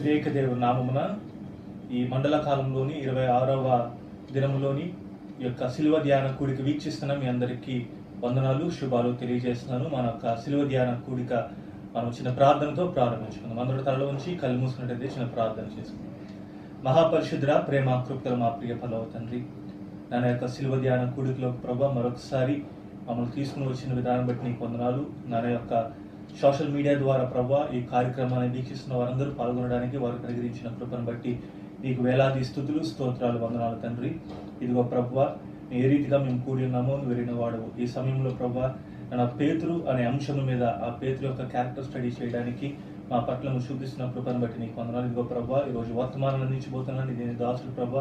త్రియేక దేవుని నామమున ఈ మండల కాలంలోని 26వ దినములోని ఈ యొక్క శిలువ ధ్యాన కూడిక వీక్షిస్తున్న మీ అందరికీ వందనాలు శుభాలు తెలియజేస్తున్నాను. మన యొక్క శిలువ ధ్యాన కూడిక మనం చిన్న ప్రార్థనతో ప్రారంభించుకుందాం. అందరి తలలో ఉంచి కళ్ళు మూసుకున్నట్టయితే చిన్న ప్రార్థన చేసుకుందాం. మహాపరిశుద్ధుడ, ప్రేమ కృపగల మా ప్రియ పరలోక తండ్రి, నా యొక్క శిలువ ధ్యాన కూడికలో ప్రభు మరొకసారి మమ్మల్ని తీసుకుని వచ్చిన విధానం బట్టి నీకు వందనాలు. నా యొక్క సోషల్ మీడియా ద్వారా ప్రభు ఈ కార్యక్రమాన్ని వీక్షిస్తున్న వారందరూ పాల్గొనడానికి వారికి అనుగ్రహించిన కృపను బట్టి నీకు వేలాది స్తుతులు స్తోత్రాలు వందనాలు తండ్రి. ఇదిగో ప్రభు ఏ రీతిగా మేము కూడి ఉన్నామో విరిగిన వాడు ఈ సమయంలో ప్రభు నా పేతురు అనే అంశం మీద ఆ పేతురు యొక్క క్యారెక్టర్ స్టడీ చేయడానికి మా పట్ల నువ్వు చూపిస్తున్న కృపను బట్టి నీకు వందనాలు. ఇదిగో ప్రభు ఈరోజు వర్తమానాన్ని అందించబోతున్నాను. దీని దాసుడు ప్రభు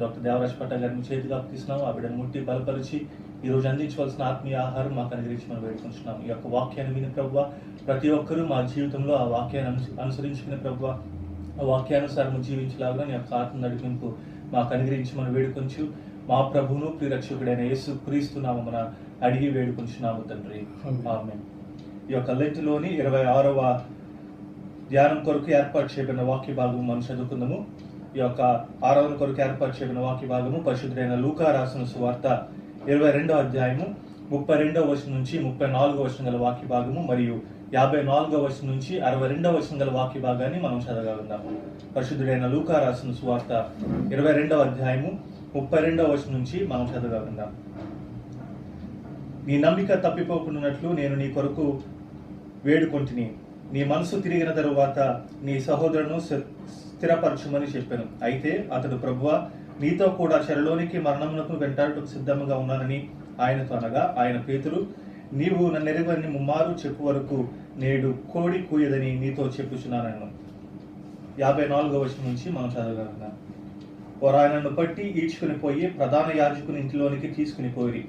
డాక్టర్ దేవరాజ్ పట్టాల్ గారిని చేతిగా తీస్తున్నాము. ఆ బిడ్డను ముట్టి బలపరిచి ఈరోజు అందించవలసిన ఆత్మీయ ఆహారం మాకు అనుగ్రహించి మనం వేడుకుంటున్నాం. ఈ యొక్క వాక్యాన్ని విని ప్రభు ప్రతి ఒక్కరూ మా జీవితంలో ఆ వాక్యాన్ని అనుసరించుకునే ప్రభు ఆ వాక్యానుసారం జీవించలాగా నీ యొక్క ఆత్మ నడిపింపు మాకు అనుగ్రహించి మనం వేడుకొంచు. మా ప్రభువును ప్రియరక్షకుడైన యేసు క్రీస్తు నామమున అడిగి వేడుకొంచున్నాము తండ్రి, ఆమేన్. ఈ యొక్క లెంట్లోని 26వ ధ్యానం కొరకు ఏర్పాటు చేయబడిన వాక్య భాగము మనం చదువుకుందాము. ఈ యొక్క ఆరాధన కొరకు ఏర్పాటు చేయబడిన వాక్య భాగము పరిశుద్ధుడైన లూకా రాసిన సువార్త 22వ అధ్యాయము 32వ వచనం నుంచి 34వ వచనం గల వాక్య భాగము మరియు 54వ వచనం నుంచి 62వ వచనం గల వాక్య భాగాన్ని మనం చదవగలుగుతాము. పరిశుద్ధుడైన లూకా రాసిన సువార్త 22వ అధ్యాయము 32వ వచనం నుంచి మనం చదవగలుగుతాం. నీ నమ్మిక తప్పిపోకున్నట్లు నేను నీ కొరకు వేడుకొంటిని. నీ మనసు తిరిగిన తరువాత నీ సహోదరును స్థిరపరచుమని చెప్పాను. అయితే అతడు ప్రభువా, నీతో కూడా చెరలోనికి మరణమునకు వెంటాడుటకు సిద్ధంగా ఉన్నానని ఆయనతో అనగా, ఆయన పేతురు, నీవు నన్నెరుగని ముమ్మారు చెప్పు వరకు నేడు కోడి కూయదని నీతో చెప్పుచున్నాను. 54వ వచనం నుంచి మనం చదవగలుగుతాం. వారు ఆయనను పట్టి ఈడ్చుకుని పోయి ప్రధాన యాజకుని ఇంటిలోనికి తీసుకుని పోయి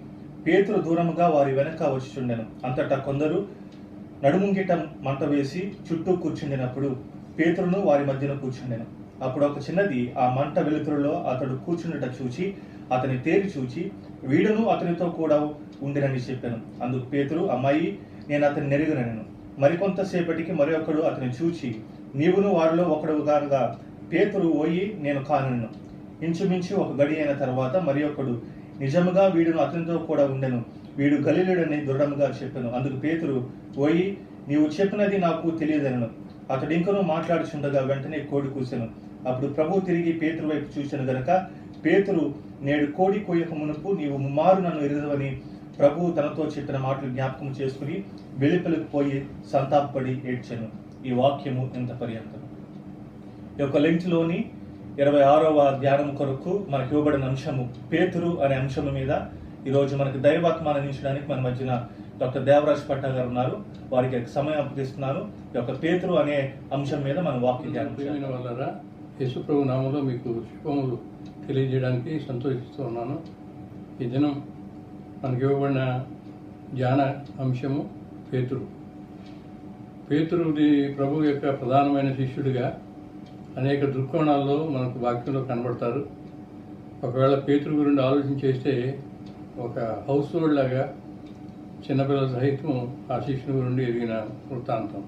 పేతురు దూరముగా వారి వెనక వచ్చుచుండెను. అంతటా కొందరు నడుముంగిట మంట వేసి చుట్టూ కూర్చుండినప్పుడు పేతురును వారి మధ్యన కూర్చుండెను. అప్పుడు ఒక చిన్నది ఆ మంట వెలుతురులో అతడు కూర్చుండట చూచి అతని తేరి చూచి వీడును అతనితో కూడా ఉండినని చెప్పాను. అందుకు పేతురు, అమ్మాయి, నేను అతని నెరుగనను. మరికొంతసేపటికి మరి ఒకడు అతని చూచి నీవును వారిలో ఒకడు కాగా పేతురు ఓయి, నేను కానను. ఇంచుమించు ఒక గడి అయిన తర్వాత మరి ఒకడు, నిజముగా వీడును అతనితో కూడా ఉండెను, వీడు గలిలుడని దృఢముగా చెప్పాను. అందుకు పేతురు, ఓయి, నీవు చెప్పినది నాకు తెలియదనను. అతడు ఇంకనూ మాట్లాడుచుండగా వెంటనే కోడి కూసెను. అప్పుడు ప్రభు తిరిగి పేతురు వైపు చూశాను గనక, పేతురు, నేడు కోడి కోయక మునుపు నీవు ముమ్మారు నన్ను ఎరుగవని ప్రభువు తనతో చెప్పిన మాటలు జ్ఞాపకం చేసుకుని వెలుపలకు పోయి సంతాపపడి ఏడ్చెను. ఈ వాక్యము ఎంత పర్యంతం. ఈ యొక్క లెంట్లోని 26వ ధ్యానం కొరకు మనకు ఇవ్వబడిన అంశము పేతురు అనే అంశం మీద ఈరోజు మనకు దైవాత్మాన్ని అందించడానికి మన మధ్యన డాక్టర్ దేవరాజ్ పట్టాల్ గారు ఉన్నారు. వారికి సమయం అప్పగిస్తున్నారు. ఈ యొక్క పేతురు అనే అంశం మీద మన వాక్య ధ్యానం వల్ల యేసు ప్రభు నామంలో మీకు శుభములు తెలియజేయడానికి సంతోషిస్తూ ఉన్నాను. ఈ దినం మనకి ఇవ్వబడిన ధ్యాన అంశము పేతురు. పేతురుది ప్రభు యొక్క ప్రధానమైన శిష్యుడిగా అనేక దృక్కోణాల్లో మనకు వాక్యంలో కనబడతారు. ఒకవేళ పేతురు గురించి ఆలోచన చేస్తే ఒక హౌస్ హోల్డ్ లాగా చిన్నపిల్లల సహితం ఆ శిష్యుని గురించి ఎదిగిన వృత్తాంతం.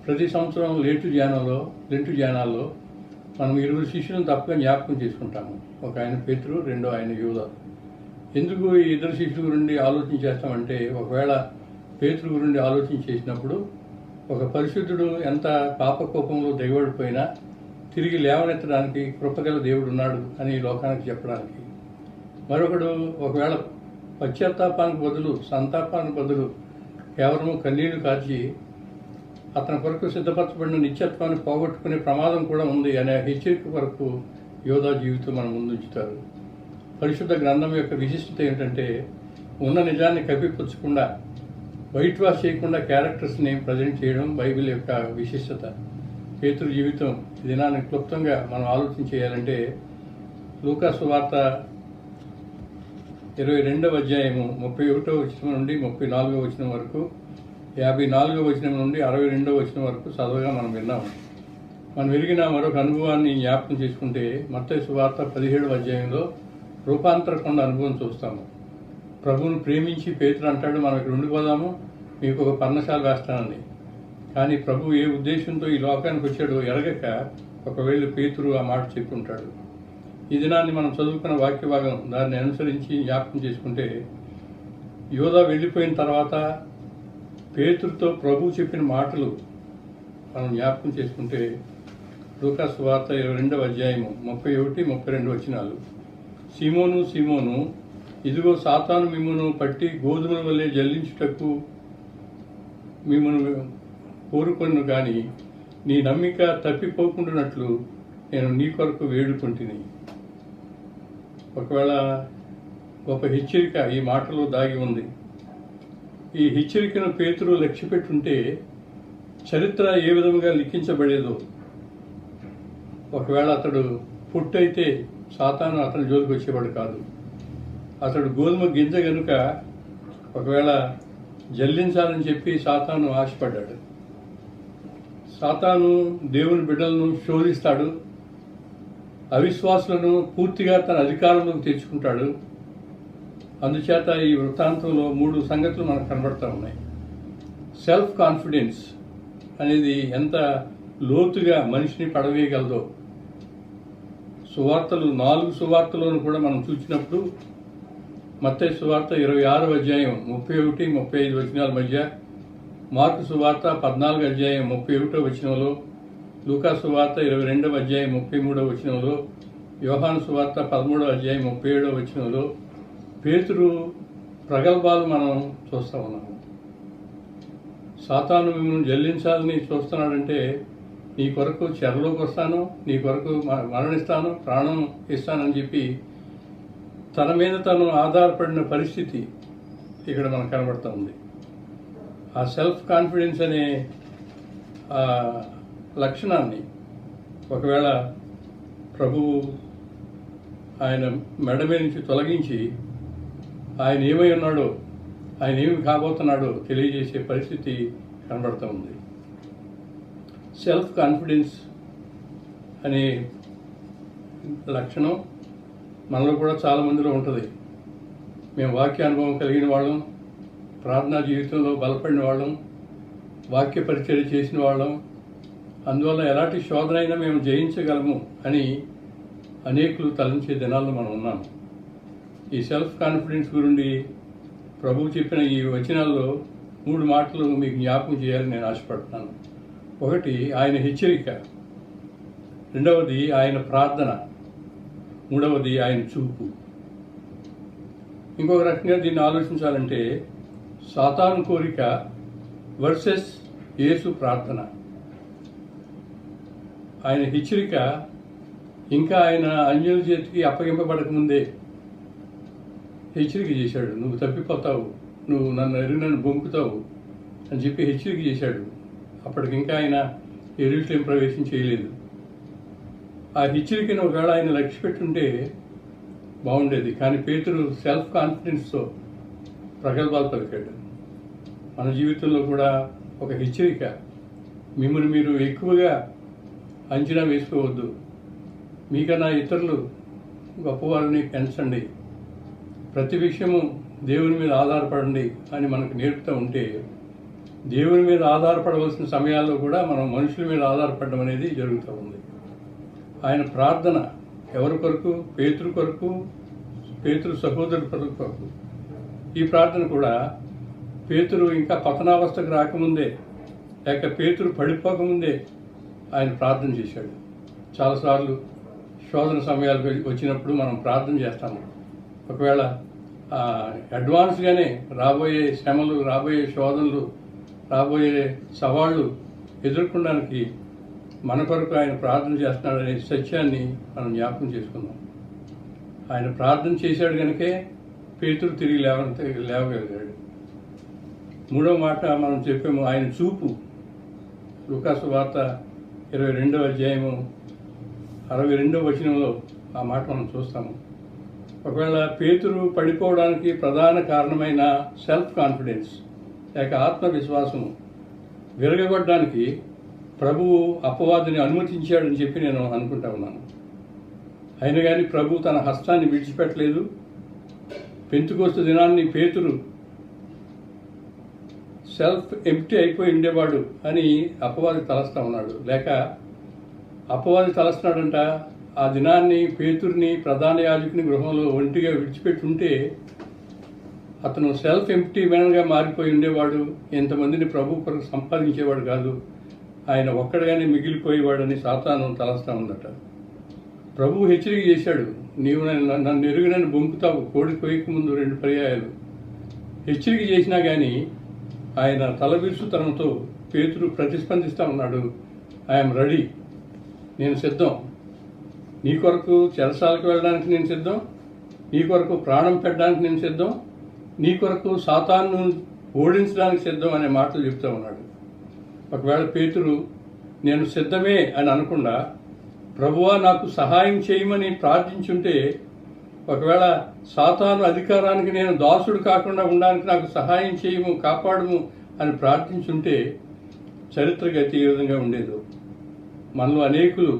ప్రతి సంవత్సరం లెంటు ధ్యానాల్లో మనం 20 శిష్యులను తప్పగా జ్ఞాపకం చేసుకుంటాము. ఒక ఆయన పేతురు, రెండో ఆయన యూదా. ఎందుకు ఈ ఇద్దరు శిష్యుల గురించి ఆలోచన చేస్తామంటే, ఒకవేళ పేతురు గురించి ఆలోచన చేసినప్పుడు ఒక పరిశుద్ధుడు ఎంత పాపకోపంలో దిగబడిపోయినా తిరిగి లేవనెత్తడానికి కృపగల దేవుడు ఉన్నాడు అని లోకానికి చెప్పడానికి. మరొకడు ఒకవేళ పశ్చాత్తాపానికి బదులు సంతాపానికి బదులు కేవలము కన్నీళ్లు కార్చి అతని కొరకు సిద్ధపరచబడిన నిత్యత్వాన్ని పోగొట్టుకునే ప్రమాదం కూడా ఉంది అనే హెచ్చరిక కొరకు యోధా జీవితం మన ముందుంచుతారు. పరిశుద్ధ గ్రంథం యొక్క విశిష్టత ఏంటంటే, ఉన్న నిజాన్ని కప్పిపుచ్చకుండా వైట్ వాష్ చేయకుండా క్యారెక్టర్స్ని ప్రజెంట్ చేయడం బైబిల్ యొక్క విశిష్టత. పేతురు జీవితం దినాన్ని క్లుప్తంగా మనం ఆలోచన చేయాలంటే, లూకా సువార్త 22వ అధ్యాయము 31వ వచనం నుండి 34వ వచనం వరకు, 54వ వచనం నుండి 62వ వచనం వరకు చదవగా మనం విన్నాము. మనం ఎరిగిన మరొక అనుభవాన్ని జ్ఞాపకం చేసుకుంటే మత్తయి సువార్త 17వ అధ్యాయంలో రూపాంతర కొండ అనుభవం చూస్తాము. ప్రభువును ప్రేమించి పేతురు అంటాడు, మనం ఇక్కడ ఉండిపోదాము, మీకు ఒక పర్ణశాల వేస్తానని. కానీ ప్రభు ఏ ఉద్దేశంతో ఈ లోకానికి వచ్చాడో ఎరగక ఒకవేళ పేతురు ఆ మాట చెప్పుంటాడు. ఈ దినాన్ని మనం చదువుకున్న వాక్య భాగం దాన్ని అనుసరించి జ్ఞాపకం చేసుకుంటే, యోధా వెళ్ళిపోయిన తర్వాత పేతురుతో ప్రభు చెప్పిన మాటలు మనం జ్ఞాపకం చేసుకుంటే, లూకా సువార్త 22వ అధ్యాయము 31-32 వచనాలు. సీమోను సీమోను, ఇదిగో సాతాను మిమ్మును పట్టి గోధుమల వల్లే జల్లించుటకు మిమ్మును కోరుకొను, కానీ నీ నమ్మిక తప్పిపోకుండానట్లు నేను నీ కొరకు వేడుకుంటుని. ఒకవేళ ఒక హెచ్చరిక ఈ మాటలో దాగి ఉంది. ఈ హెచ్చరికను పేతురు లక్ష్య పెట్టుంటే చరిత్ర ఏ విధంగా లిఖించబడేదో. ఒకవేళ అతడు పుట్టయితే సాతాను అతని జోలికి వచ్చేవాడు కాదు. అతడు గోధుమ గింజ గనుక ఒకవేళ జల్లించాలని చెప్పి సాతాను ఆశపడ్డాడు. సాతాను దేవుని బిడ్డలను శోధిస్తాడు, అవిశ్వాసులను పూర్తిగా తన అధికారంలోకి తెచ్చుకుంటాడు. అందుచేత ఈ వృత్తాంతంలో 3 సంగతులు మనకు కనబడతా ఉన్నాయి. సెల్ఫ్ కాన్ఫిడెన్స్ అనేది ఎంత లోతుగా మనిషిని పడవేయగలదో సువార్తలు 4 సువార్తలను కూడా మనం చూసినప్పుడు, మత్తయి సువార్త 26వ అధ్యాయం 31-35 వచనాల మధ్య, మార్కు సువార్త 14వ అధ్యాయం 31వ వచనంలో, లూకా సువార్త 22వ అధ్యాయం 33వ వచనంలో, యోహాను సువార్త 13వ అధ్యాయం 37వ వచనంలో పేతురు ప్రగల్భాలు మనం చూస్తూ ఉన్నాము. సాతాను మిమ్మల్ని జల్లించాలని చూస్తున్నాడంటే, నీ కొరకు చెరలోకి వస్తాను, నీ కొరకు మరణిస్తాను, ప్రాణం ఇస్తానని చెప్పి తన మీద తను ఆధారపడిన పరిస్థితి ఇక్కడ మనకు కనబడుతూ ఉంది. ఆ సెల్ఫ్ కాన్ఫిడెన్స్ అనే లక్షణాన్ని ఒకవేళ ప్రభువు ఆయన మెడ మీద నుంచి తొలగించి ఆయన ఏమై ఉన్నాడో, ఆయన ఏమి కాబోతున్నాడో తెలియజేసే పరిస్థితి కనబడుతూ ఉంది. సెల్ఫ్ కాన్ఫిడెన్స్ అనే లక్షణం మనలో కూడా చాలామందిలో ఉంటుంది. మేము వాక్యానుభవం కలిగిన వాళ్ళం, ప్రార్థనా జీవితంలో బలపడిన వాళ్ళం, వాక్య పరిచర్య చేసిన వాళ్ళం, అందువల్ల ఎలాంటి శోధన అయినా మేము జయించగలము అని అనేకులు తలంచే దినాల్లో మనం ఉన్నాము. ఈ సెల్ఫ్ కాన్ఫిడెన్స్ గురించి ప్రభువు చెప్పిన ఈ వచనాల్లో 3 మాటలు మీకు జ్ఞాపకం చేయాలని నేను ఆశపడుతున్నాను. ఒకటి ఆయన హెచ్చరిక, రెండవది ఆయన ప్రార్థన, మూడవది ఆయన చూపు. ఇంకొక రకంగా దీన్ని ఆలోచించాలంటే సాతాను కోరిక వర్సెస్ యేసు ప్రార్థన. ఆయన హెచ్చరిక ఇంకా ఆయన అన్యుల చేతికి అప్పగింపబడకముందే హెచ్చరిక చేశాడు, నువ్వు తప్పిపోతావు, నువ్వు నన్ను బొంకుతావు అని చెప్పి హెచ్చరిక చేశాడు. అప్పటికింకా ఆయన యెరూషలేము ప్రవేశం చేయలేదు. ఆ హెచ్చరికను ఒకవేళ ఆయన లక్ష్య పెట్టుంటే బాగుండేది. కానీ పేతురు సెల్ఫ్ కాన్ఫిడెన్స్తో ప్రగల్భాలు పలికాడు. మన జీవితంలో కూడా ఒక హెచ్చరిక, మిమ్మల్ని మీరు ఎక్కువగా అంచనా వేసుకోవద్దు, మీకన్నా ఇతరులు గొప్పవారిని పెంచండి, ప్రతి విషయము దేవుని మీద ఆధారపడండి అని మనకు నేర్పుతూ ఉంటే, దేవుని మీద ఆధారపడవలసిన సమయాల్లో కూడా మనం మనుషుల మీద ఆధారపడడం అనేది జరుగుతూ ఉంది. ఆయన ప్రార్థన ఎవరి కొరకు? పేతురు కొరకు, పేతురు సహోదరుల కొరకు. ఈ ప్రార్థన కూడా పేతురు ఇంకా పతనావస్థకు రాకముందే, లేక పేతురు పడిపోకముందే ఆయన ప్రార్థన చేశాడు. చాలాసార్లు శోధన సమయాలు వచ్చినప్పుడు మనం ప్రార్థన చేస్తాము. ఒకవేళ అడ్వాన్స్గానే రాబోయే శ్రమలు, రాబోయే శోధనలు, రాబోయే సవాళ్ళు ఎదుర్కొనడానికి మన కొరకు ఆయన ప్రార్థన చేస్తున్నాడనే సత్యాన్ని మనం జ్ఞాపకం చేసుకుందాం. ఆయన ప్రార్థన చేశాడు కనుకే పేతురు తిరిగి లేవగలిగాడు. మూడవ మాట మనం చెప్పాము, ఆయన చూపు. లూకా సువార్త 22వ అధ్యాయము 62వ వచనంలో ఆ మాట మనం చూస్తాము. ఒకవేళ పేతురు పడిపోవడానికి ప్రధాన కారణమైన సెల్ఫ్ కాన్ఫిడెన్స్ లేక ఆత్మవిశ్వాసము విరగబడ్డానికి ప్రభువు అపవాదిని అనుమతించాడని చెప్పి నేను అనుకుంటా ఉన్నాను. అయినా కానీ ప్రభు తన హస్తాన్ని విడిచిపెట్టలేదు. పెంతెకోస్తు దినాన్ని పేతురు సెల్ఫ్ ఎంప్టీ అయిపోయి ఉండేవాడు అని అపవాది తలస్తా ఉన్నాడు. లేక అపవాది తలస్తున్నాడంట, ఆ దినాన్ని పేతుర్ని ప్రధాన యాజకుని గృహంలో ఒంటిగా విడిచిపెట్టి ఉంటే అతను సెల్ఫ్ ఎంప్టీ మ్యాన్గా మారిపోయి ఉండేవాడు, ఎంతమందిని ప్రభు కొరకు సంపాదించేవాడు కాదు, ఆయన ఒక్కడిగానే మిగిలిపోయేవాడని సాతాను తలస్తా ఉందట. ప్రభు హెచ్చరిక చేశాడు, నీవు నన్ను ఎరుగనని బొంకుతావు, కోడి కోయక ముందు 2 పర్యాయాలు హెచ్చరిక చేసినా కానీ ఆయన తలబిరుసుతనంతో పేతురు ప్రతిస్పందిస్తూ ఉన్నాడు. ఐఎమ్ రెడీ, నేను సిద్ధం, నీ కొరకు చెరసాలకు వెళ్ళడానికి నేను సిద్ధం, నీ కొరకు ప్రాణం పెట్టడానికి నేను సిద్ధం, నీ కొరకు సాతాను ఓడించడానికి సిద్ధం అనే మాటలు చెప్తూ ఉన్నాడు. ఒకవేళ పేతురు నేను సిద్ధమే అని అనకుండా ప్రభువా నాకు సహాయం చేయమని ప్రార్థించుంటే, ఒకవేళ సాతాను అధికారానికి నేను దాసుడు కాకుండా ఉండడానికి నాకు సహాయం చేయము, కాపాడము అని ప్రార్థించుంటే చరిత్ర గతి ఏ విధంగా ఉండేదో. మనలో అనేకులు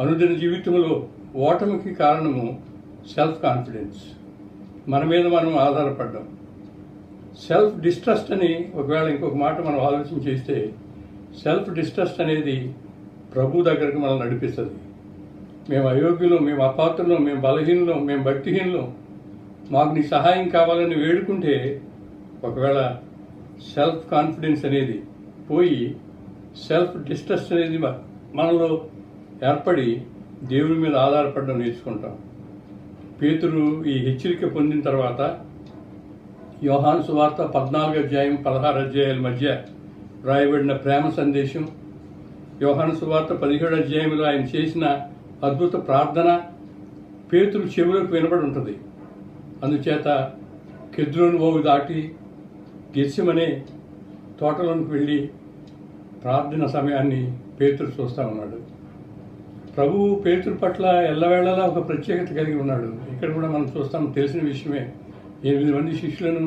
అనుదిన జీవితంలో ఓటమికి కారణము సెల్ఫ్ కాన్ఫిడెన్స్, మన మీద మనం ఆధారపడ్డాం. సెల్ఫ్ డిస్ట్రస్ట్ అని ఒకవేళ ఇంకొక మాట మనం ఆలోచన చేస్తే, సెల్ఫ్ డిస్ట్రస్ట్ అనేది ప్రభు దగ్గరకు మనం నడిపిస్తుంది. మేము అయోగ్యులు, మేము అపాత్రులు, మేము బలహీనులు, మేము భక్తిహీనులు, మాకు నీ సహాయం కావాలని వేడుకుంటే ఒకవేళ సెల్ఫ్ కాన్ఫిడెన్స్ అనేది పోయి సెల్ఫ్ డిస్ట్రస్ట్ అనేది మనలో ఏర్పడి దేవుని మీద ఆధారపడడం నేర్చుకుంటాం. పేతురు ఈ హెచ్చరిక పొందిన తర్వాత యోహాను సువార్త 14 అధ్యాయం 16 అధ్యాయాల మధ్య రాయబడిన ప్రేమ సందేశం, యోహాను సువార్త 17 అధ్యాయంలో ఆయన చేసిన అద్భుత ప్రార్థన పేతురు చెవులకు వినబడి ఉంటుంది. అందుచేత కెద్రోను ఓవు దాటి గెత్సెమనే తోటలోనికి వెళ్ళి ప్రార్థన సమయాన్ని పేతురు చూస్తూ ఉన్నాడు. ప్రభువు పేతురు పట్ల ఎల్లవేళలా ఒక ప్రత్యేకత కలిగి ఉన్నాడు. ఇక్కడ కూడా మనం చూస్తాం, తెలిసిన విషయమే. 8 మంది శిష్యులను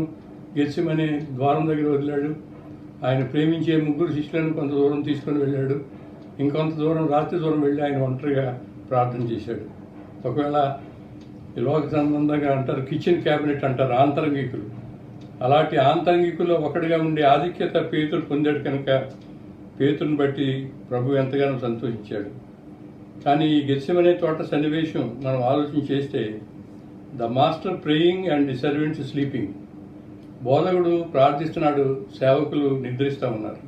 గెత్సెమనే ద్వారం దగ్గర వదిలాడు. ఆయన ప్రేమించే 3 శిష్యులను కొంత దూరం తీసుకొని వెళ్ళాడు. ఇంకొంత దూరం, రాత్రి దూరం వెళ్ళి ఆయన ఒంటరిగా ప్రార్థన చేశాడు. ఒకవేళ ఈ లోక సంబంధంగా అంటారు, కిచెన్ క్యాబినెట్ అంటారు, ఆంతరంగికులు. అలాంటి ఆంతరంగికుల్లో ఒకటిగా ఉండే ఆధిక్యత పేతురు పొందాడు కనుక పేతురుని బట్టి ప్రభు ఎంతగానో సంతోషించాడు. కానీ ఈ గెత్సెమనే తోట సన్నివేశం మనం ఆలోచన చేస్తే, the master praying and the servants sleeping. బోధకుడు ప్రార్థిస్తున్నాడు, సేవకులు నిద్రిస్తూ ఉన్నారు.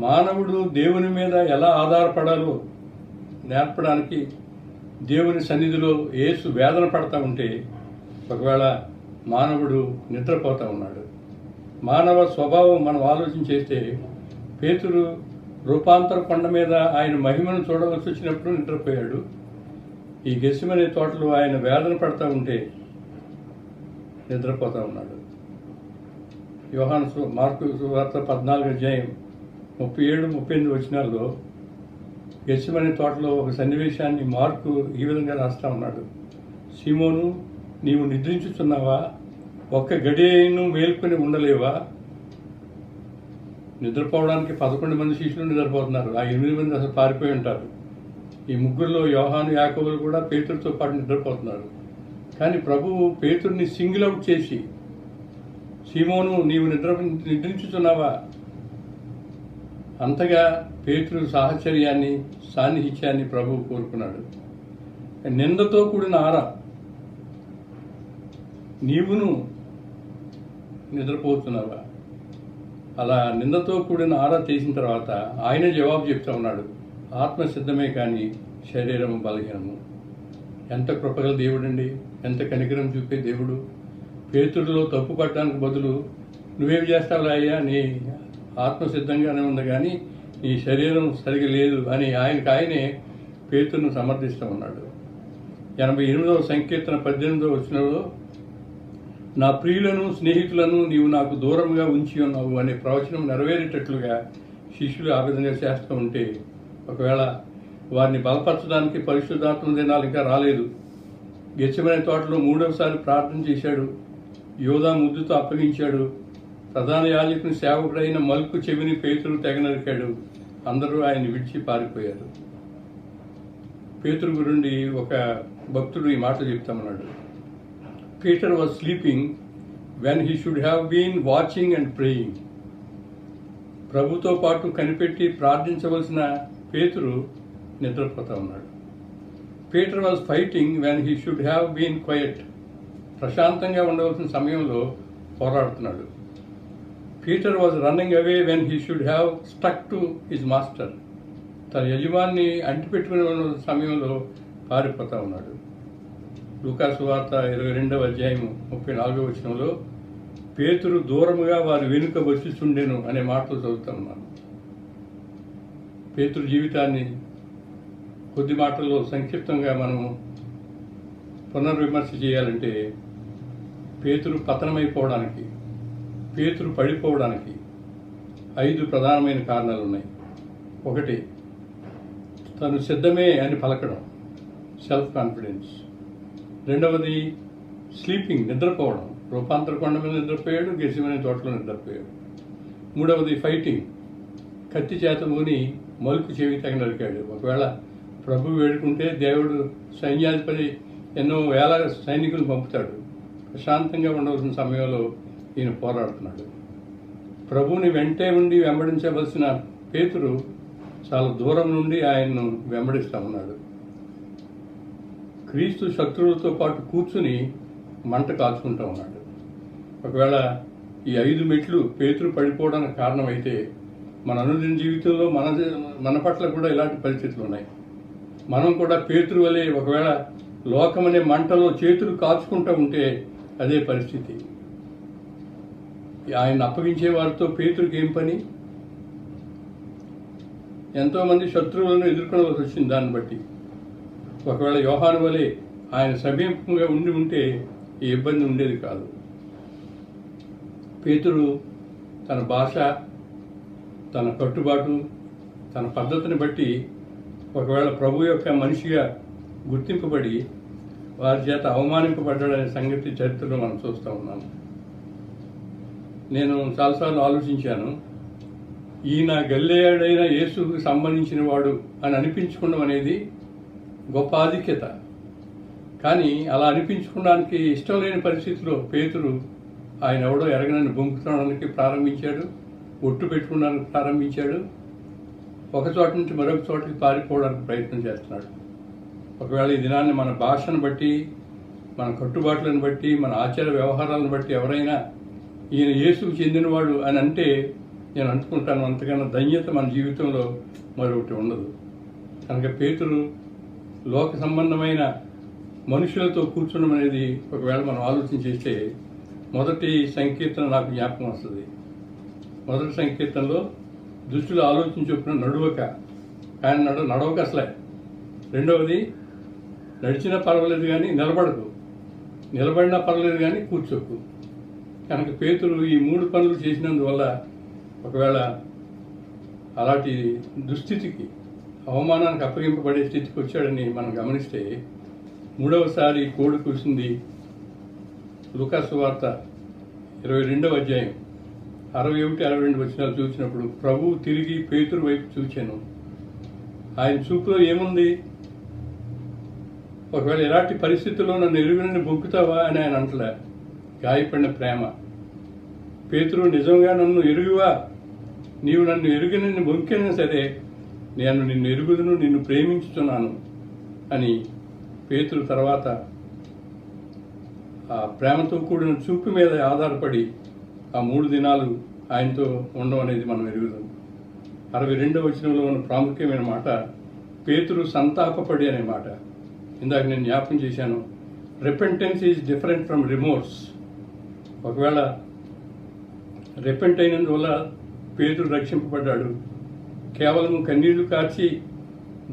మానవుడు దేవుని మీద ఎలా ఆధారపడాలో నేర్పడానికి దేవుని సన్నిధిలో యేసు వేదన పడతా ఉంటే ఒకవేళ మానవుడు నిద్రపోతూ ఉన్నాడు. మానవ స్వభావం మనం ఆలోచన చేస్తే, పేతురు రూపాంతర కొండ మీద ఆయన మహిమను చూడవలసి వచ్చినప్పుడు నిద్రపోయాడు. ఈ గెత్సెమనే తోటలో ఆయన వేదన పడతా ఉంటే నిద్రపోతూ ఉన్నాడు. మార్కు సువార్త 14 అధ్యాయం 37-38 వచనాల్లో గెత్సెమనే తోటలో ఒక సన్నివేశాన్ని మార్కు ఈ విధంగా రాస్తా ఉన్నాడు. సీమోను, నీవు నిద్రించుచున్నావా? ఒక్క గడియను మేల్కొని ఉండలేవా? నిద్రపోవడానికి 11 మంది శిష్యులు నిద్రపోతున్నారు. ఆ 8 మంది అసలు పారిపోయి ఉంటారు. ఈ 3లో యోహాను, యాకోబులు కూడా పేతురుతో పాటు నిద్రపోతున్నారు. కానీ ప్రభువు పేతురుని సింగిల్ అవుట్ చేసి, సీమోను నీవు నిద్రించుచున్నావా? అంతగా పేతురు సాహచర్యాన్ని, సాన్నిహిత్యాన్ని ప్రభువు కోరుకున్నాడు. నిందతో కూడిన ఆర, నీవును నిద్రపోతున్నావా? అలా నిందతో కూడిన ఆరా చేసిన తర్వాత ఆయన జవాబు చెప్తా ఉన్నాడు, ఆత్మ సిద్ధమే కానీ శరీరము బలహీనము. ఎంత కృపగల దేవుడండి, ఎంత కనికరం చూపే దేవుడు. పేతురులో తప్పు పట్టడానికి బదులు నువ్వేం చేస్తావులా అయ్యా, నీ ఆత్మ సిద్ధంగానే ఉంది కానీ నీ శరీరం సరిగా లేదు అని ఆయనే పేతురును సమర్థిస్తూ ఉన్నాడు. 88వ సంకీర్తన 18వ వచనంలో, నా ప్రియులను స్నేహితులను నీవు నాకు దూరంగా ఉంచి ఉన్నావు అనే ప్రవచనం నెరవేరేటట్లుగా శిష్యులు ఆ విధంగా చేస్తూ ఉంటే ఒకవేళ వారిని బలపరచడానికి పరిశుద్ధాత్మ దినాలు ఇంకా రాలేదు. గెత్సెమనే తోటలో 3వసారి ప్రార్థన చేశాడు. యోధా ముద్దుతో అప్పగించాడు. ప్రధాన యాజకుని సేవకుడైన మల్కు చెవిని పేతురు తెగ నరికాడు. అందరూ ఆయన విడిచి పారిపోయారు. పేతురు గురించి ఒక భక్తుడు ఈ మాట చెప్తామన్నాడు, Peter was sleeping when he should have been watching and praying. ప్రభుతో పాటు కనిపెట్టి ప్రార్థించవలసిన పేతురు నిద్రపోతా ఉన్నాడు. Peter was fighting when he should have been quiet. ప్రశాంతంగా ఉండవలసిన సమయంలో పోరాడుతున్నాడు. Peter was running away when he should have stuck to his master. తన యజమాన్ని అంటిపెట్టుకునే ఉన్న సమయంలో పారిపోతా ఉన్నాడు. లూకాసు వార్త 22వ అధ్యాయం 34వ వచనంలో పేతురు దూరముగా వారి వెనుక వచ్చుచుండెను అనే మాటలు చదువుతా ఉన్నాను. పేతురు జీవితాన్ని కొద్ది మాటల్లో సంక్షిప్తంగా మనము పునర్విమర్శ చేయాలంటే, పేతురు పతనమైపోవడానికి, పేతురు పడిపోవడానికి 5 ప్రధానమైన కారణాలు ఉన్నాయి. 1, తను సిద్ధమే అని పలకడం, సెల్ఫ్ కాన్ఫిడెన్స్. 2వది స్లీపింగ్, నిద్రపోవడం. రూపాంతర కొండ మీద నిద్రపోయాడు, గెసిమనే తోటలో నిద్రపోయాడు. 3వది ఫైటింగ్, కత్తి చేతముని మలుపు చెవి తగిన నరికాడు. ఒకవేళ ప్రభు వేడుకుంటే దేవుడు సైన్యాధిపతి ఎన్నో వేల సైనికులు పంపుతాడు. ప్రశాంతంగా ఉండవలసిన సమయంలో ఈయన పోరాడుతున్నాడు. ప్రభువుని వెంటే ఉండి వెంబడించవలసిన పేతురు చాలా దూరం నుండి ఆయన్ను వెంబడిస్తూ ఉన్నాడు. క్రీస్తు శత్రువులతో పాటు కూర్చుని మంట కాల్చుకుంటూ ఉన్నాడు. ఒకవేళ ఈ 5 మెట్లు పేతురు పడిపోవడానికి కారణమైతే, మన అనుదిన జీవితంలో మన పట్ల కూడా ఇలాంటి పరిస్థితులు ఉన్నాయి. మనం కూడా పేతురు వలె ఒకవేళ లోకమనే మంటలో చేతులు కాల్చుకుంటూ ఉంటే అదే పరిస్థితి. ఆయన అప్పగించే వారితో పేతురుకి ఏం పని? ఎంతోమంది శత్రువులను ఎదుర్కొనవలసి వచ్చింది. దాన్ని బట్టి ఒకవేళ యోహాను వలె ఆయన సమీపంగా ఉండి ఉంటే ఈ ఇబ్బంది ఉండేది కాదు. పేతురు తన భాష, తన కట్టుబాటు, తన పద్ధతిని బట్టి ఒకవేళ ప్రభు యొక్క మనిషిగా గుర్తింపబడి వారి చేత అవమానింపబడ్డాడనే సంగతి చరిత్రలో మనం చూస్తూ ఉన్నాము. నేను చాలాసార్లు ఆలోచించాను, ఈయన గలిలయుడైన యేసుకు సంబంధించిన వాడు అని అనిపించుకోవడం అనేది గొప్ప ఆధిక్యత. కానీ అలా అనిపించుకోవడానికి ఇష్టం లేని పరిస్థితిలో పేతురు ఆయన ఎవడో ఎరగనని బొంకుతాడానికి ప్రారంభించాడు, ఒట్టు పెట్టుకోవడానికి ప్రారంభించాడు, ఒక చోట నుంచి మరొక చోటకి పారిపోవడానికి ప్రయత్నం చేస్తున్నాడు. ఒకవేళ ఈ దినాన్ని మన భాషను బట్టి, మన కట్టుబాట్లను బట్టి, మన ఆచార వ్యవహారాలను బట్టి ఎవరైనా ఈయన యేసుకు చెందినవాడు అని అంటే నేను అనుకుంటాను, అంతకన్నా ధన్యత మన జీవితంలో మరొకటి ఉండదు. కనుక పేతురు లోక సంబంధమైన మనుషులతో కూర్చోడం అనేది ఒకవేళ మనం ఆలోచన చేస్తే, మొదటి సంకీర్తన నాకు జ్ఞాపకం వస్తుంది. మొదటి సంకీర్తనలో దుష్టులు ఆలోచన చొప్పున నడువక, ఆయన నడవక అసలే. 2వది నడిచినా పర్వాలేదు కానీ నిలబడకు, నిలబడినా పర్వాలేదు కానీ కూర్చోకు. కనుక పేతురు ఈ 3 పనులు చేసినందువల్ల ఒకవేళ అలాంటి దుస్థితికి, అవమానానికి అప్పగింపబడే స్థితికి వచ్చాడని మనం గమనిస్తే, 3వసారి కోడి కూసింది లూకాసు వార్త 22వ అధ్యాయం 61-62 వచనాలు చూసినప్పుడు ప్రభువు తిరిగి పేతురు వైపు చూచాను. ఆయన చూపులో ఏముంది? ఒకవేళ ఎలాంటి పరిస్థితుల్లో నన్ను ఎరుగనని బొక్కుతావా అని ఆయన అంటలే, గాయపడిన ప్రేమ. పేతురు నిజంగా నన్ను ఎరుగువా, నీవు నన్ను ఎరుగనని బొంకినా సరే నేను నిన్ను ఎరుగుదును, నిన్ను ప్రేమించుతున్నాను అని పేతురు తర్వాత ఆ ప్రేమతో కూడిన చూపు మీద ఆధారపడి ఆ 3 దినాలు ఆయనతో ఉండడం అనేది మనం ఎరుగుదాం. 62వ వచనంలో ఉన్న ప్రాముఖ్యమైన మాట పేతురు సంతాపపడి అనే మాట. ఇందాక నేను జ్ఞాపకం చేశాను, repentance is different from remorse. ఒకవేళ రిపెంట్ అయినందువల్ల పేతురు రక్షింపబడ్డాడు, కేవలం కన్నీళ్లు కార్చి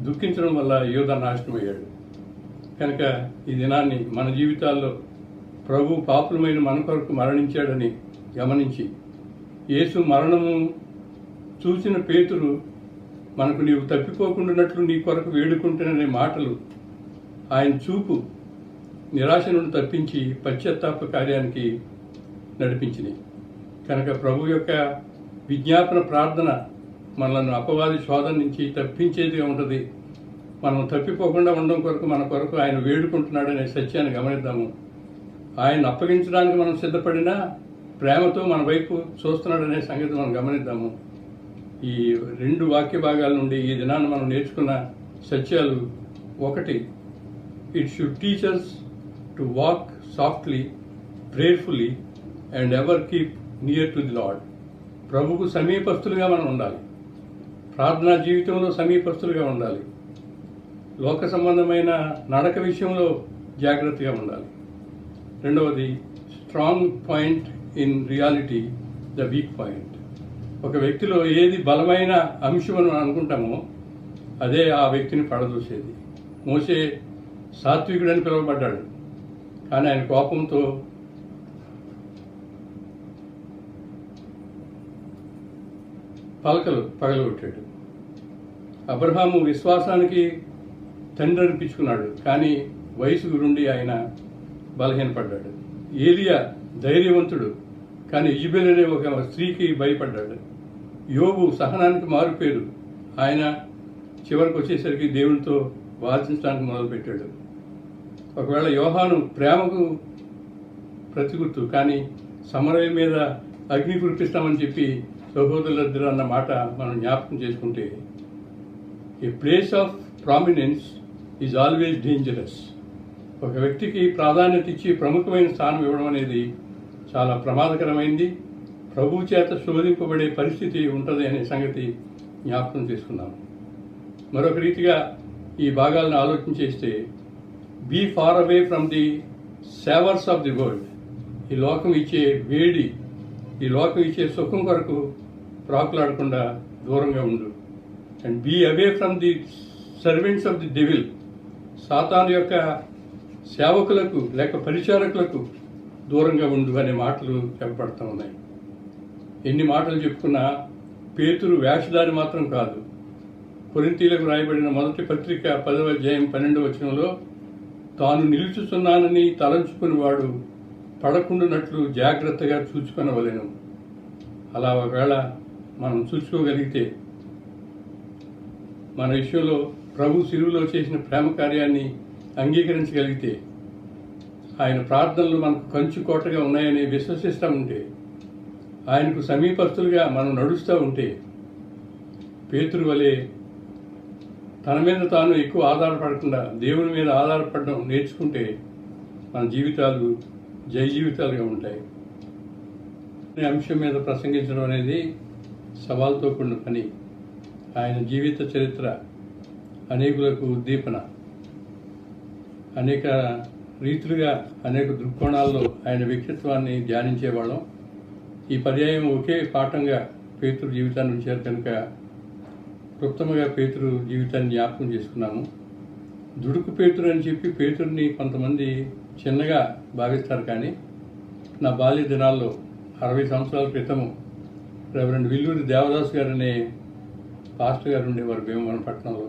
దుఃఖించడం వల్ల యోధ నాశనం అయ్యాడు. కనుక ఈ దినాన్ని మన జీవితాల్లో ప్రభు పాపులమైన మన కొరకు మరణించాడని గమనించి, యేసు మరణము చూసిన పేతురు మనకు నీవు తప్పిపోకుండానట్లు నీ కొరకు వేడుకుంటున్ననే మాటలు ఆయన చూపు నిరాశ నుండి తప్పించి పశ్చాత్తాప కార్యానికి నడిపించినాయి. కనుక ప్రభు యొక్క విజ్ఞాపన ప్రార్థన మనల్ని అపవాది శోధన నుంచి తప్పించేదిగా ఉంటుంది. మనం తప్పిపోకుండా ఉండడం కొరకు మన కొరకు ఆయన వేడుకుంటున్నాడనే సత్యాన్ని గమనిద్దాము. ఆయన అప్పగించడానికి మనం సిద్ధపడినా ప్రేమతో మన వైపు చూస్తున్నాడనే సంగతి మనం గమనిద్దాము. ఈ రెండు వాక్య భాగాల నుండి ఈ దినాన్ని మనం నేర్చుకున్న సత్యాలు: ఒకటి, it should teach us to walk softly, prayerfully and ever keep near to the lord. ప్రభువుకు సమీపస్తులుగా మనం ఉండాలి. ప్రార్థనా జీవితంలో సమీపస్తులుగా ఉండాలి. లోక సంబంధమైన నడక విషయంలో జాగ్రత్తగా ఉండాలి. రెండవది, strong point in reality the weak point. ఒక వ్యక్తిలో ఏది బలమైన అంశం అని అనుకుంటామో అదే ఆ వ్యక్తిని పడదూసేది. మోసే సాత్వికుడని పిలువబడ్డాడు, కానీ ఆయన కోపంతో పలకలు పగలగొట్టాడు. అబ్రహాము విశ్వాసానికి తండ్రి అనిపించుకున్నాడు, కానీ వయసు గురుండి ఆయన బలహీనపడ్డాడు. ఏలియా ధైర్యవంతుడు, కానీ ఇజబెల్ అనే ఒక స్త్రీకి భయపడ్డాడు. యోబు సహనానికి మారుపేరు, ఆయన చివరికి వచ్చేసరికి దేవునితో వాదించడానికి మొదలుపెట్టాడు. ఒకవేళ యోహాను ప్రేమకు ప్రతిగుర్తు, కానీ సమరయం మీద అగ్ని కురిపిస్తామని చెప్పి సహోదరులిద్దరు అన్న మాట మనం జ్ఞాపకం చేసుకుంటే, a place of prominence is always dangerous. ఒక వ్యక్తికి ప్రాధాన్యత ఇచ్చి ప్రముఖమైన స్థానం ఇవ్వడం అనేది చాలా ప్రమాదకరమైంది. ప్రభువు చేత శోధింపబడే పరిస్థితి ఉంటుంది అనే సంగతి జ్ఞాపకం చేసుకున్నాం. మరొక రీతిగా ఈ భాగాలను ఆలోచన చేస్తే, be far away from the savers of the world. ఈ లోకం ఇచ్చే వేడి, ఈ లోకం ఇచ్చే సుఖం కొరకు ప్రాకులాడకుండా దూరంగా ఉండు. And be away from the servants of the devil. సాతాను యొక్క సేవకులకు లేక పరిచారకులకు దూరంగా ఉండు అనే మాటలు చెప్పబడుతూ ఉన్నాయి. ఎన్ని మాటలు చెప్పుకున్నా పేతురు వేషధారి మాత్రం కాదు. కొరింథీయులకు రాయబడిన మొదటి పత్రిక 10వ అధ్యాయం 12వ వచనంలో, తాను నిలుచుచున్నానని తలంచుకుని వాడు పడకుండానట్లు జాగ్రత్తగా చూచుకొనవలెను. అలా ఒకవేళ మనం చూసుకోగలిగితే, మన విషయంలో ప్రభు శిలువలో చేసిన ప్రేమ కార్యాన్ని అంగీకరించగలిగితే, ఆయన ప్రార్థనలు మనకు కంచుకోటగా ఉన్నాయని విశ్వసిస్తూ ఉంటే, ఆయనకు సమీపస్తులుగా మనం నడుస్తూ ఉంటే, పేతురు వలె తన మీద తాను ఎక్కువ ఆధారపడకుండా దేవుని మీద ఆధారపడడం నేర్చుకుంటే మన జీవితాలు జయ జీవితాలుగా ఉంటాయి. ఈ అంశం మీద ప్రసంగించడం అనేది సవాల్తో కూడిన పని. ఆయన జీవిత చరిత్ర అనేకులకు ఉద్దీపన. అనేక రీతులుగా అనేక దృక్కోణాల్లో ఆయన వ్యక్తిత్వాన్ని ధ్యానించేవాళ్ళం. ఈ పర్యాయం ఒకే పాఠంగా పేతురు జీవితాన్ని ఉంచారు కనుక క్లుప్తంగా పేతురు జీవితాన్ని జ్ఞాపకం చేసుకున్నాము. దుడుకు పేతురు అని చెప్పి పేతురుని కొంతమంది చిన్నగా భావిస్తారు, కానీ నా బాల్య దినాల్లో 60 సంవత్సరాల క్రితము రెవరెండ్ విల్లూరి దేవదాస్ గారు అనే పాస్టర్ గారు ఉండేవారు భీమవరపట్నంలో.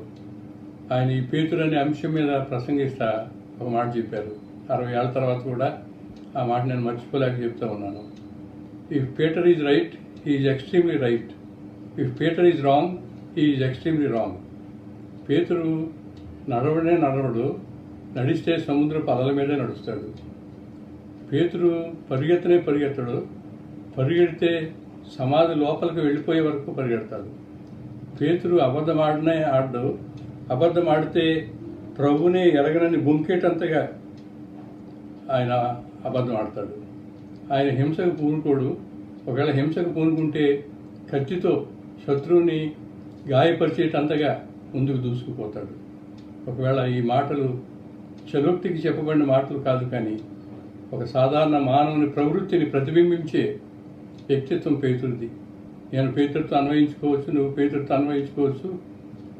ఆయన ఈ పేతురు అనే అంశం మీద ప్రసంగిస్తా ఒక మాట చెప్పారు. 60 ఏళ్ళ తర్వాత కూడా ఆ మాట నేను మర్చిపోలేక చెప్తా ఉన్నాను. If Peter is right, he is extremely right. If Peter is wrong, he is extremely wrong. పేతురు నడవడు, నడిస్తే సముద్రపు అలల మీదే నడుస్తాడు. పేతురు పరిగెత్తడు, పరిగెడితే సమాధి లోపలికి వెళ్ళిపోయే వరకు పరిగెడతాడు. పేతురు అబద్ధం ఆడితే ప్రభుని ఎరగనని బొంకేటంతగా ఆయన అబద్ధం ఆడతాడు. ఆయన హింసకు పూనుకోడు. ఒకవేళ హింసకు పూనుకుంటే కత్తితో శత్రువుని గాయపరిచేటంతగా ముందుకు దూసుకుపోతాడు. ఒకవేళ ఈ మాటలు చలోక్తికి చెప్పబడిన మాటలు కాదు, కానీ ఒక సాధారణ మానవుని ప్రవృత్తిని ప్రతిబింబించే వ్యక్తిత్వం పేతురుది. నేను పేతురుతో అన్వయించుకోవచ్చు, నువ్వు పేతురుతో అన్వయించుకోవచ్చు,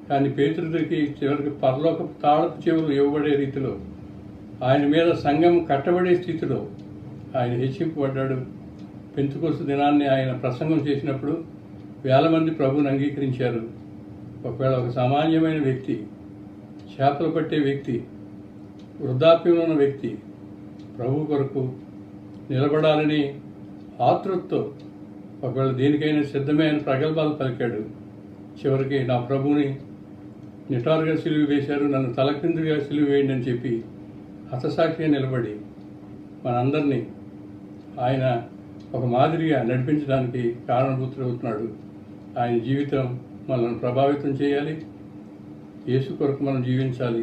కానీ పేతురుడికి చివరికి పరలోకపు తాళపు చెవులు ఇవ్వబడే రీతిలో, ఆయన మీద సంఘం కట్టబడే స్థితిలో ఆయన హెచ్చింపబడ్డాడు. పెంతెకోస్తు దినాన్ని ఆయన ప్రసంగం చేసినప్పుడు 1000 మంది ప్రభువుని అంగీకరించారు. ఒకవేళ ఒక సామాన్యమైన వ్యక్తి, చేపలు పట్టే వ్యక్తి, వృద్ధాప్యంలో ఉన్న వ్యక్తి ప్రభు కొరకు నిలబడాలని ఆతృతతో ఒకవేళ దేనికైనా సిద్ధమైన ప్రగల్భాలు పలికాడు. చివరికి నా ప్రభువుని నిటారుగా సిలువ వేశారు, నన్ను తలకిందుగా సిలువ వేయండి అని చెప్పి హతసాక్షిగా నిలబడి మనందరినీ ఆయన ఒక మాదిరిగా నడిపించడానికి కారణభూతుడవుతున్నాడు. ఆయన జీవితం మనల్ని ప్రభావితం చేయాలి. యేసు కొరకు మనం జీవించాలి.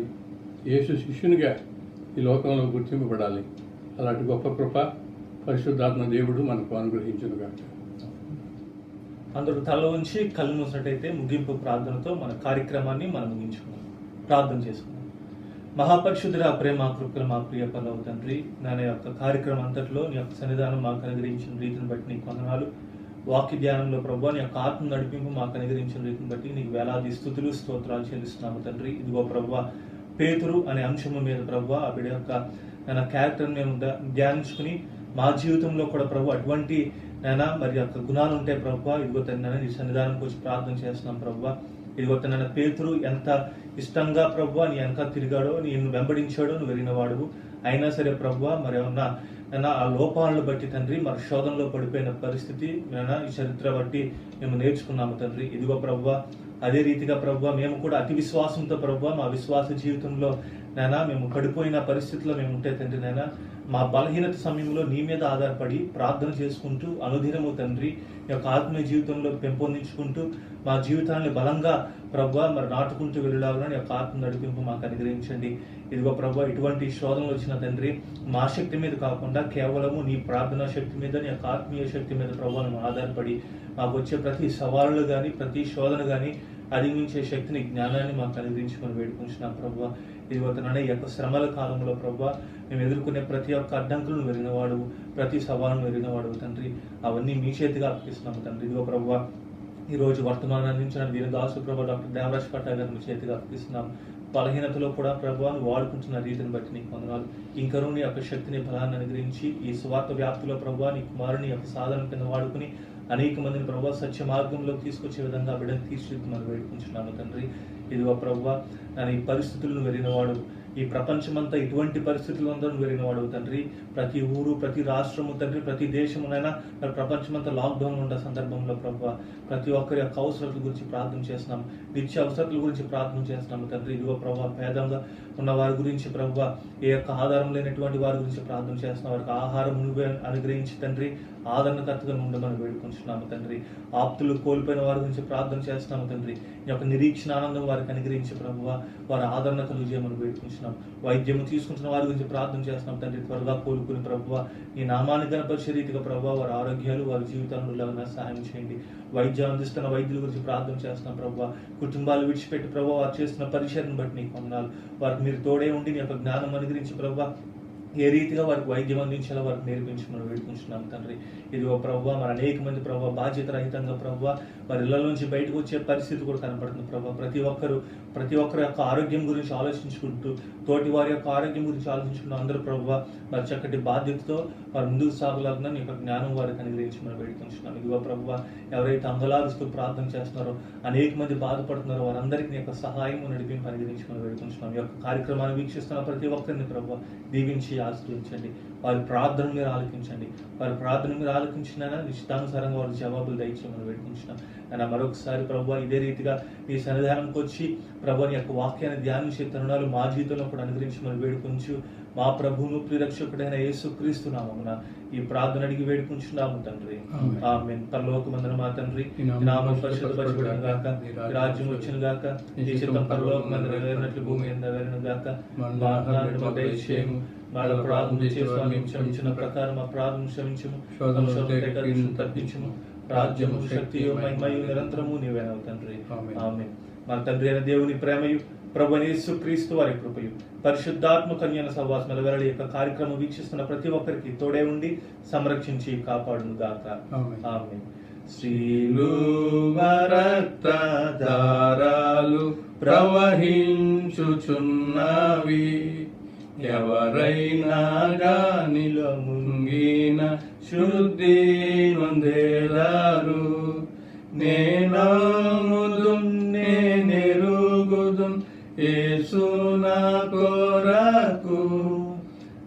యేసు శిష్యునిగా ఈ లోకంలో గుర్తింపబడాలి. అలాంటి గొప్ప కృప పరిశుద్ధాత్మ దేవుడు మనకు అనుగ్రహించునుగాక. అందరూ తల ఉంచి కళ్ళు మూసినట్టయితే ముగింపు ప్రార్థనతో మన కార్యక్రమాన్ని మనం ముగించుకున్నాం. ప్రార్థన చేసుకున్నాం. మహాపరిశుద్ధుడ, ప్రేమ కృపల మా ప్రియ పరలోక తండ్రి, నా యొక్క కార్యక్రమం అంతట్లో నీ యొక్క సన్నిధానం మాకు అనుగ్రహించిన రీతిని బట్టి నీకు వందనాలు. వాక్య ధ్యానంలో ప్రభు నీ యొక్క ఆత్మ నడిపింపు మాకు అనుగ్రహించిన రీతిని బట్టి నీకు వేలాది స్తుతులు స్తోత్రాలు చెల్లిస్తున్నాము తండ్రి. ఇదిగో ప్రభు, పేతురు అనే అంశము మీద ప్రభు ఆ బిడ్డ యొక్క నా క్యారెక్టర్ మేము ధ్యానించుకుని మా జీవితంలో కూడా ప్రభు అటువంటి నైనా మరి యొక్క గుణాలు ఉంటాయి ప్రభు. ఇదిగో తన నీ సన్నిధానంకి వచ్చి ప్రార్థన చేస్తున్నాం ప్రభు. ఇదిగో తన పేతురు ఎంత ఇష్టంగా ప్రభు నీ వెనక తిరిగాడో, నిన్ను వెంబడించాడో నువ్వు వెళ్ళినవాడు. అయినా సరే ప్రభు మరి ఏమన్నా ఆ లోపాలను బట్టి తండ్రి మరి శోధనలో పడిపోయిన పరిస్థితి ఈ చరిత్ర బట్టి మేము నేర్చుకున్నాము తండ్రి. ఇదిగో ప్రభు అదే రీతిగా ప్రభు మేము కూడా అతి విశ్వాసంతో ప్రభు మా విశ్వాస జీవితంలో మేము పడిపోయిన పరిస్థితిలో మేము ఉంటే తండ్రి మా బలహీనత సమయంలో నీ మీద ఆధారపడి ప్రార్థన చేసుకుంటూ అనుదినము తండ్రి ఈ యొక్క ఆత్మీయ జీవితంలో పెంపొందించుకుంటూ మా జీవితాన్ని బలంగా ప్రభు మరి నాటుకుంటూ వెళ్ళలాగా నీ యొక్క ఆత్మ నడిపింపు మాకు అనుగ్రహించండి. ఇదిగో ప్రభు ఇటువంటి శోధనలు వచ్చిన తండ్రి మా శక్తి మీద కాకుండా కేవలము నీ ప్రార్థనా శక్తి మీద, నీ యొక్క ఆత్మీయ శక్తి మీద ప్రభు ఆధారపడి మాకు వచ్చే ప్రతి సవాళ్ళు కానీ ప్రతి శోధన కానీ అధిగమించే శక్తిని, జ్ఞానాన్ని మాకు అనుగ్రహించుకొని వేడుకుంటున్నాం ప్రభు. ఇదిగో ఈ యొక్క శ్రమల కాలంలో ప్రభు మేము ఎదుర్కొనే ప్రతి ఒక్క అడ్డంకులను వెరిగినవాడు, ప్రతి సవాళ్ళను వెరిగినవాడు తండ్రి. అవన్నీ మీ చేతిగా అర్పిస్తున్నాము తండ్రి. ఇదిగో ప్రభు ఈరోజు వర్తమానం అందించిన వీరదాసు ప్రభు డాక్టర్ దేవరాజ్ పట్టాల గారిని మీ చేతిగా అర్పిస్తున్నాం. బలహీనతలో కూడా ప్రభువాన్ని వాడుకుంటున్న రీతిని బట్టి నీకు వందనాలు. ఇంకనూ నీ యొక్క శక్తిని బలాన్ని అనుగ్రహించి ఈ స్వార్థ వ్యాప్తిలో ప్రభు నీ కుమారుని యొక్క సాధన కింద వాడుకుని అనేక మందిని ప్రభు సత్య మార్గంలోకి తీసుకొచ్చే విధంగా బిడ్డను తీర్చిదిద్దు వేడుకుంటున్నాను తండ్రి. ఇదిగో ప్రభు నేను ఈ పరిస్థితులను వెరిగినవాడు, ఈ ప్రపంచమంతా ఇటువంటి పరిస్థితులు అందరూ వెరిగినవాడు తండ్రి. ప్రతి ఊరు, ప్రతి రాష్ట్రము తండ్రి, ప్రతి దేశమునైనా ప్రపంచమంతా లాక్డౌన్ ఉన్న సందర్భంలో ప్రభు ప్రతి ఒక్కరి యొక్క అవసరాల గురించి ప్రార్థన చేస్తున్నాం, నిత్య అవసరాల గురించి ప్రార్థన చేస్తున్నాము తండ్రి. ఇదిగో ప్రభు పేదంగా ఉన్న వారి గురించి ప్రభు ఏ యొక్క ఆధారం లేనటువంటి వారి గురించి ప్రార్థన చేస్తున్నాం. వారికి ఆహారం నువ్వే అనుగ్రహించి తండ్రి ఆదరణకర్తగా ఉండమని వేడుకుంటున్నాము తండ్రి. ఆప్తులు కోల్పోయిన వారి గురించి ప్రార్థన చేస్తున్నాము తండ్రి. ఈ యొక్క నిరీక్షణ ఆనందం వారికి అనుగ్రహించి ప్రభు వారి ఆదరణ కలుగజేయమని వేడుకుంటున్నాం. వైద్యము తీసుకుంటున్న వారి గురించి ప్రార్థన చేస్తున్నాం తండ్రి. త్వరగా కోలుకుని ప్రభు ఈ నామాన్ని గణపరిచే రీతిగా ప్రభు వారి ఆరోగ్యాలు, వారి జీవితాలను సహాయం చేయండి. వైద్యం అందిస్తున్న వైద్యుల గురించి ప్రార్థన చేస్తున్నాం ప్రభు. కుటుంబాలు విడిచిపెట్టి ప్రభు వారు చేస్తున్న పరిచయను బట్టి నీకు వందనాలు. వారికి మీరు తోడే ఉండి నీ యొక్క జ్ఞానం అనుగ్రహించి ప్రభు ఏ రీతిగా వారికి వైద్యం అందించాలో వారికి నేర్పించమని వేడుకుంటున్నాం తండ్రి. ఇదిగో ప్రభు మరి అనేక మంది ప్రభు బాధ్యత రహితంగా ప్రభు వారి ఇళ్ల నుంచి బయటకు వచ్చే పరిస్థితి కూడా కనపడుతుంది ప్రభు. ప్రతి ఒక్కరి యొక్క ఆరోగ్యం గురించి ఆలోచించుకుంటూ, తోటి వారి యొక్క ఆరోగ్యం గురించి ఆలోచించుకుంటూ అందరూ ప్రభు మరి చక్కటి బాధ్యతతో వారు ముందుకు సాగలాగిన నీ యొక్క జ్ఞానం వారికి అనుగ్రహించమని వేడుకుంటున్నాం. ఇదిగో ప్రభు ఎవరైతే అంగలారుస్తూ ప్రార్థన చేస్తున్నారో, అనేక మంది బాధపడుతున్నారో వారందరికీ నీ యొక్క సహాయం నడిపింపు అనుగ్రహించమని వేడుకుంటున్నాం. ఈ యొక్క కార్యక్రమాన్ని వీక్షిస్తున్న ప్రతి ఒక్కరిని ప్రభు దీవించి ఆశ్రయించండి. వారి ప్రార్థన మీరు ఆలకించండి. వారి ప్రార్థన మీరు ఆలకించినా నిశ్చితానుసారంగా వారి జవాబులు దయచేయమని వేడుకుంటున్నాం. అయినా మరొకసారి ప్రభు ఇదే రీతిగా నీ సన్నిధానంకి వచ్చి ప్రభు నీ యొక్క వాక్యాన్ని ధ్యానించే తరుణాలు మా జీవితంలో కూడా అనుగ్రహించమని వేడుకుంటూ మా ప్రభువును ప్రియరక్షకుడైన యేసుక్రీస్తు నామమున ఈ ప్రార్థన అడిగి వేడుకుంటున్నాము తండ్రి. ఆమేన్. పరలోకమందున మా తండ్రి, నామం పరిశుద్ధపరచబడును గాక, రాజ్యం వచ్చును గాక, నీ చిత్తం పరలోకమందు నెరవేరినట్లు భూమి మీద నెరవేరును గాక. మా ఆహారము మాకు దయచేయము, వాళ్ళ ప్రార్థన చేసి క్షమించిన ప్రకారం మా ప్రార్థన క్షమించము, తప్పించము. రాజ్యము, శక్తియు, మహిమయు నిరంతరము నీవేనవు తండ్రి. ఆమేన్. మన తండ్రి అయిన దేవుని ప్రేమయు, ప్రభువైన యేసుక్రీస్తు వారి కృపయు, పరిశుద్ధాత్మ కన్యన సహవాసముల వెల్లడి యొక్క కార్యక్రమం వీక్షిస్తున్న ప్రతి ఒక్కరికి తోడే ఉండి సంరక్షించి కాపాడును గాక. ఆమేన్. శ్రీలువ రక్తధారాలు ప్రవహించుచున్నవి, ఎవరైనా గానిలో ముంగిన శుద్ధి నొందేదారు. నేనముదున్ నేనెరుగుదున్ యేసు నా కొరకు,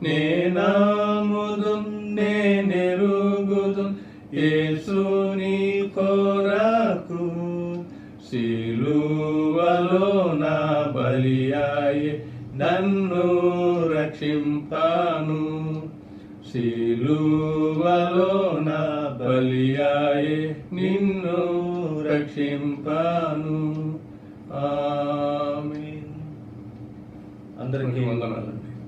నేనముదున్ నేనెరుగుదున్ యేసు నీ కొరకు. సిలువలో నా బలియాయే నన్ను రక్షింపాను, సిలువలో నా బలియాయే నిన్ను రక్షింపను. ఆమేన్. అందరికీ వందనాలండి.